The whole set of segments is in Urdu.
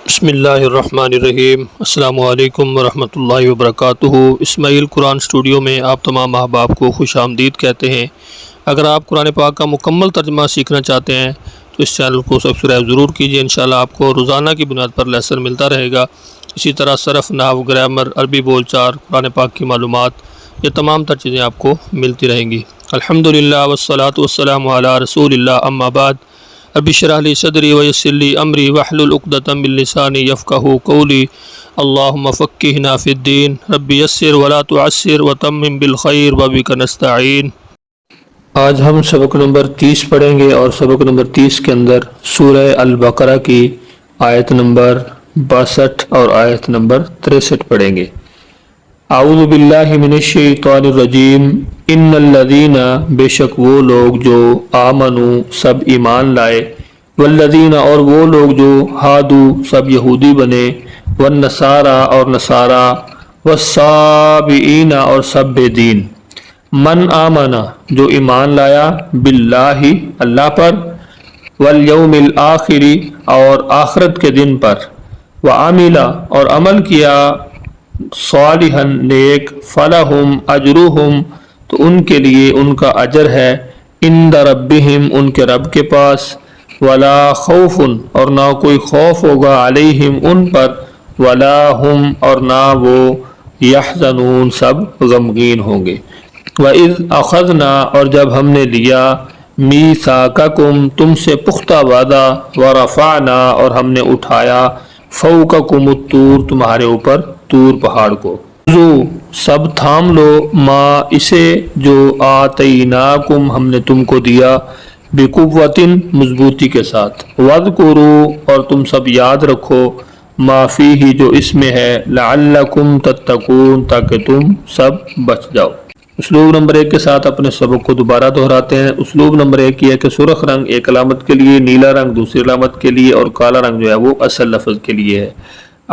بسم اللہ الرحمن الرحیم۔ السلام علیکم ورحمۃ اللہ وبرکاتہ۔ اسماعیل قرآن اسٹوڈیو میں آپ تمام احباب کو خوش آمدید کہتے ہیں۔ اگر آپ قرآن پاک کا مکمل ترجمہ سیکھنا چاہتے ہیں تو اس چینل کو سبسکرائب ضرور کیجیے۔ انشاءاللہ آپ کو روزانہ کی بنیاد پر لیسن ملتا رہے گا۔ اسی طرح صرف، نحو، گرامر، عربی بول چال، قرآن پاک کی معلومات، یہ تمام تر چیزیں آپ کو ملتی رہیں گی۔ الحمدللہ والصلاۃ والسلام علی رسول اللہ، اما بعد۔ رب اشرح لی صدری ویسر لی امری واحلل عقدۃ من لسانی یفقہوا قولی۔ اللہم فقہنا فی الدین، رب یسر ولا تعسر وتمم بالخیر وبک نستعین۔ آج ہم سبق نمبر 30 پڑھیں گے، اور سبق نمبر 30 کے اندر سورہ البقرہ کی آیت نمبر 62 اور آیت نمبر 63 پڑھیں گے۔ اعوذ باللہ من الشیطان الرجیم۔ ان الذین، بے شک وہ لوگ جو آمنو سب ایمان لائے، والذین اور وہ لوگ جو ہادو سب یہودی بنے، والنصارى اور نصارہ، والصابئین اور سب بے دین۔ من آمنا جو ایمان لایا، باللہ اللہ پر، والیوم الآخر اور آخرت کے دن پر، وعمل اور عمل کیا، صالحا نیک، فلہم اجرہم تو ان کے لیے ان کا اجر ہے، عند ربہم ان کے رب کے پاس، ولا خوف اور نہ کوئی خوف ہوگا، علیہم ان پر، ولا ہم اور نہ وہ، یحزنون سب غمگین ہوں گے۔ وَإِذْ أَخَذْنَا اور جب ہم نے لیا، میثاقکم تم سے پختہ وعدہ، ورفعنا اور ہم نے اٹھایا، فوقکم الطور تمہارے اوپر طور پہاڑ کو، خذوا سب تھام لو، ما اسے جو آتیناکم ہم نے تم کو دیا، بقوۃ مضبوطی کے ساتھ، واذکروا اور تم سب یاد رکھو، ما فیہ جو اس میں ہے، لعلکم تتقون تاکہ تم سب بچ جاؤ۔ اسلوب نمبر 1 کے ساتھ اپنے سبق کو دوبارہ دہراتے ہیں۔ اسلوب نمبر 1 یہ ہے کہ سرخ رنگ ایک علامت کے لیے، نیلا رنگ دوسری علامت کے لیے، اور کالا رنگ جو ہے وہ اصل لفظ کے لیے ہے۔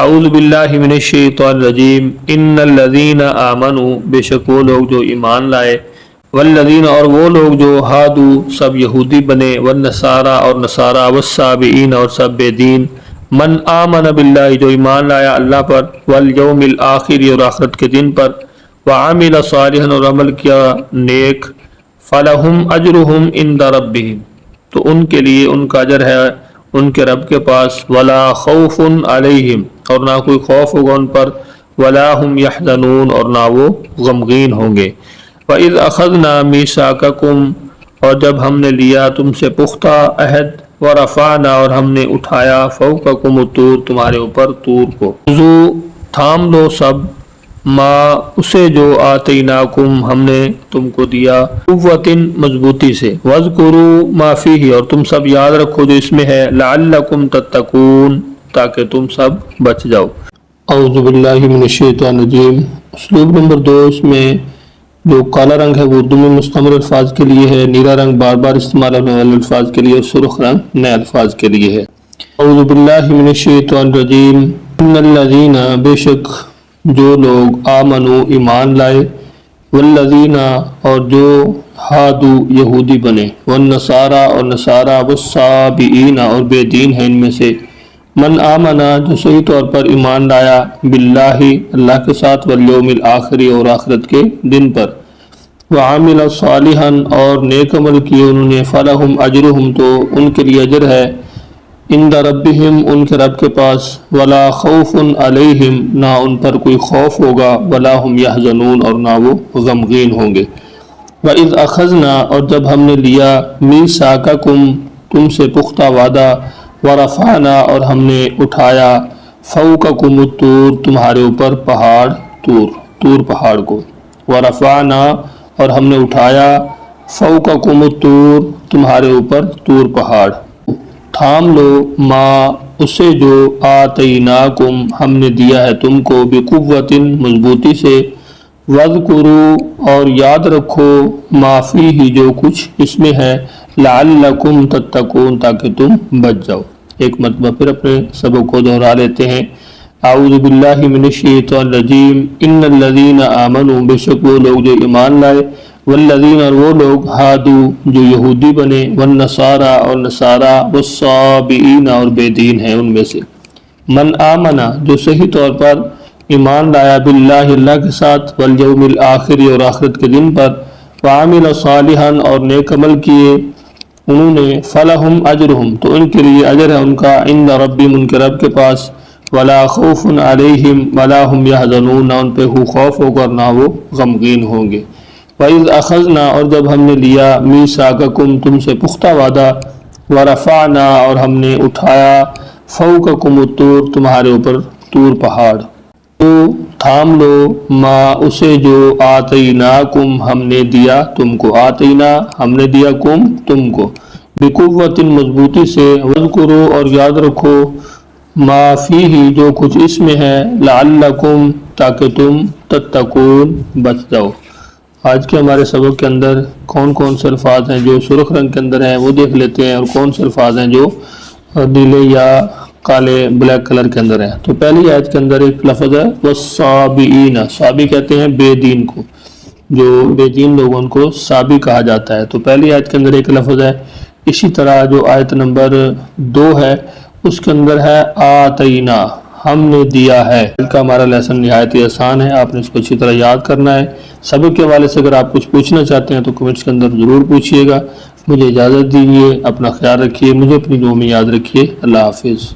اعوذ باللہ من الشیطان الرجیم۔ ان الذین آمنوا بے شک وہ لوگ جو ایمان لائے، والذین اور وہ لوگ جو ہادو سب یہودی بنے، والنصارى اور نصارہ، والصابئین اور سب بے دین۔ من آمن باللہ جو ایمان لایا اللہ پر، والیوم الآخر اور آخرت کے دن پر، وعمل صالحا اور عمل کیا نیک، فلہم اجرہم عند ربہم تو ان کے لیے ان کا اجر ہے ان کے رب کے پاس، ولا خوف علیہم اور نہ کوئی خوف ہوگا ان پر، ولا ہم یحزنون اور نہ وہ غمگین ہوں گے۔ وَإِذْ أَخَذْنَا مِيثَاقَكُمْ اور جب ہم نے لیا تم سے پختہ عہد، وَرَفَعْنَا اور ہم نے اٹھایا، فَوْقَكُمُ الطُّورَ تمہارے اوپر طور کو، خذوا تھام لو سب، ما اسے جو آتیناکم ہم نے تم کو دیا، قوت مضبوطی سے، واذکروا ما فیہ اور تم سب یاد رکھو جو اس میں ہے، لعلکم تتقون تاکہ تم سب بچ جاؤ۔ اعوذ باللہ من الشیطان الرجیم۔ اسلوب نمبر 2 اس میں جو کالا رنگ ہے وہ اردو میں مستعمل الفاظ کے لیے ہے، نیلا رنگ بار بار استعمال ہونے والے الفاظ کے لیے، اور سرخ رنگ نئے الفاظ کے لیے ہے۔ اعوذ باللہ من الشیطان الرجیم۔ ان الذین بے شک جو لوگ آمنو ایمان لائے، والذین اور جو ہادو یہودی بنے، والنصارى اور نصارہ، والصابئین اور بے دین ہیں ان میں سے، من آمنا جو صحیح طور پر ایمان لایا، باللہ اللہ کے ساتھ، والیوم الآخر اور آخرت کے دن پر، وعمل صالحا اور نیک عمل کیے انہوں نے، فلہم اجرہم تو ان کے لیے اجر ہے، عند ربہم ان کے رب کے پاس، ولا خوف علیہم نہ ان پر کوئی خوف ہوگا، ولا ہم یحزنون اور نہ وہ غمگین ہوں گے۔ وَإِذْ أَخَذْنَا اور جب ہم نے لیا، میثاقکم تم سے پختہ وعدہ، وَرَفَعْنَا اور ہم نے اٹھایا، فَوْقَكُمُ الطُّورَ تمہارے اوپر پہاڑ طور پہاڑ کو، وَرَفَعْنَا اور ہم نے اٹھایا، فَوْقَكُمُ الطُّورَ تمہارے اوپر طور پہاڑ، تھام لو، ما اسے جو آتیناکم ہم نے دیا ہے تم کو، بقوت مضبوطی سے، واذکروا اور یاد رکھو، ما فیہ جو کچھ اس میں ہے، لعلکم تتقون تاکہ تم بچ جاؤ۔ ایک مرتبہ پھر اپنے سبق کو دہرا لیتے ہیں۔ اعوذ باللہ من الشیطان الرجیم۔ ان الذین آمنوا بے شک وہ لوگ جو ایمان لائے، والذین اور وہ لوگ ہادو جو یہودی بنے، والنصارى اور نصارہ، والصابئین اور بے دین ہیں ان میں سے، من آمنا جو صحیح طور پر ایمان لایا باللہ اللہ کے ساتھ، والیوم الآخر اور آخرت کے دن پر، وعمل صالحا اور نیک عمل کیے انہوں نے، فلہم اجرہم تو ان کے لیے اجر ہے ان کا، عند ربہم ان کے رب کے پاس، ولا خوف علیہم ولا ہم یحزنون نہ ان پہ خوف ہوگا نہ وہ غمگین ہوں گے۔ وَإِذْ أَخَذْنَا اور جب ہم نے لیا میثاقکم تم سے پختہ وعدہ، ورفعنا اور ہم نے اٹھایا فوقکم الطور تمہارے اوپر طور پہاڑ، تو تھام لو ما اسے جو آتیناکم ہم نے دیا تم کو، آتینا ہم نے دیا کم تم کو، بقوت مضبوطی سے، واذکرو اور یاد رکھو ما فیہ جو کچھ اس میں ہے، لعلکم تاکہ تم تتقون بچ جاؤ۔ آج کے ہمارے سبق کے اندر کون کون سے الفاظ ہیں جو سرخ رنگ کے اندر ہیں وہ دیکھ لیتے ہیں، اور کون سے الفاظ ہیں جو نیلے یا کالے بلیک کلر کے اندر ہیں۔ تو پہلی آیت کے اندر ایک لفظ ہے والصابئین، صابی کہتے ہیں بے دین کو، جو بے دین لوگوں کو صابی کہا جاتا ہے۔ تو پہلی آیت کے اندر ایک لفظ ہے، اسی طرح جو آیت نمبر 2 ہے اس کے اندر ہے آتینا ہم نے دیا ہے۔ آج کا ہمارا لیسن نہایت ہی آسان ہے، آپ نے اس کو اچھی طرح یاد کرنا ہے۔ سبق کے حوالے سے اگر آپ کچھ پوچھنا چاہتے ہیں تو کمنٹس کے اندر ضرور پوچھیے گا۔ مجھے اجازت دیجیے، اپنا خیال رکھیے، مجھے اپنی دعاؤں میں یاد رکھیے۔ اللہ حافظ۔